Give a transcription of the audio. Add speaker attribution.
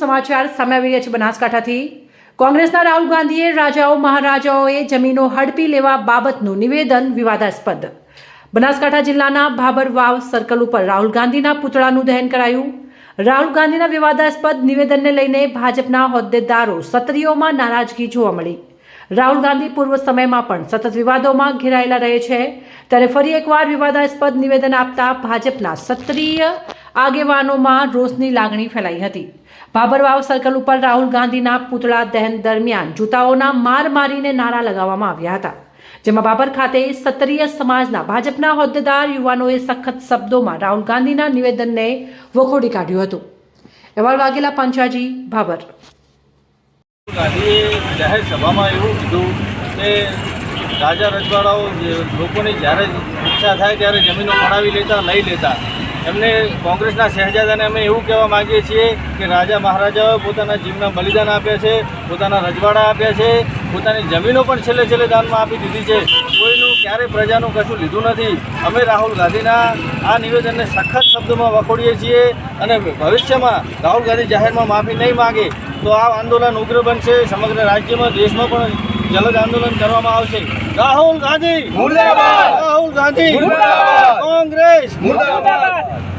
Speaker 1: સમાચાર સામે આવી રહ્યા છે બનાસકાંઠાથી। કોંગ્રેસના રાહુલ ગાંધીએ રાજાઓ મહારાજાઓએ જમીનો હડપી લેવા બાબતનું નિવેદન વિવાદાસ્પદ। બનાસકાંઠા જિલ્લાના ભાબર વાવ સર્કલ ઉપર રાહુલ ગાંધીના પુતળાનું દહન કરાયું। રાહુલ ગાંધીના વિવાદાસ્પદ નિવેદનને લઈને ભાજપના હોદ્દેદારો સત્રીઓમાં નારાજગી જોવા મળી। રાહુલ ગાંધી પૂર્વ સમયમાં પણ સતત વિવાદોમાં ઘેરાયેલા રહે છે, ત્યારે ફરી એકવાર વિવાદાસ્પદ નિવેદન આપતા ભાજપના સત્રીય આગેવાનોમાં રોષની લાગણી ફેલાઈ હતી। ભાબરવાવ સર્કલ ઉપર રાહુલ ગાંધીના પુતળા દહન દરમિયાન જૂતાઓના માર મારીને નારા લગાવવામાં આવ્યા હતા, જેમાં બાબર ખાતે સત્રીય સમાજના ભાજપના હોદ્દેદાર યુવાનોએ સખત શબ્દોમાં રાહુલ ગાંધીના નિવેદનને વખોડી કાઢ્યું હતું। અહેવાલ વાઘેલા પંચાજી, ભાબર।
Speaker 2: ગાંધીએ જાહેર સભામાં એવું કીધું કે રાજા રજવાડાઓ લોકોની જ્યારે ઈચ્છા થાય ત્યારે જમીનો પડાવી લેતા, લઈ લેતા। એમને કોંગ્રેસના શહેજાદાને અમે એવું કહેવા માગીએ છીએ કે રાજા મહારાજાઓએ પોતાના જીવના બલિદાન આપ્યા છે, પોતાના રજવાડા આપ્યા છે, પોતાની જમીનો પણ છેલ્લે દાનમાં આપી દીધી છે। કોઈનું ક્યારેય પ્રજાનું કશું લીધું નથી। અમે રાહુલ ગાંધીના આ નિવેદનને સખત શબ્દોમાં વખોડીએ છીએ અને ભવિષ્યમાં રાહુલ ગાંધી જાહેરમાં માફી નહીં માગે તો આ આંદોલન ઉગ્ર બનશે। સમગ્ર રાજ્યમાં, દેશમાં પણ જલદ આંદોલન કરવામાં આવશે। રાહુલ ગાંધી મુર્દાબાદ! રાહુલ ગાંધી મુર્દાબાદ! કોંગ્રેસ મુર્દાબાદ!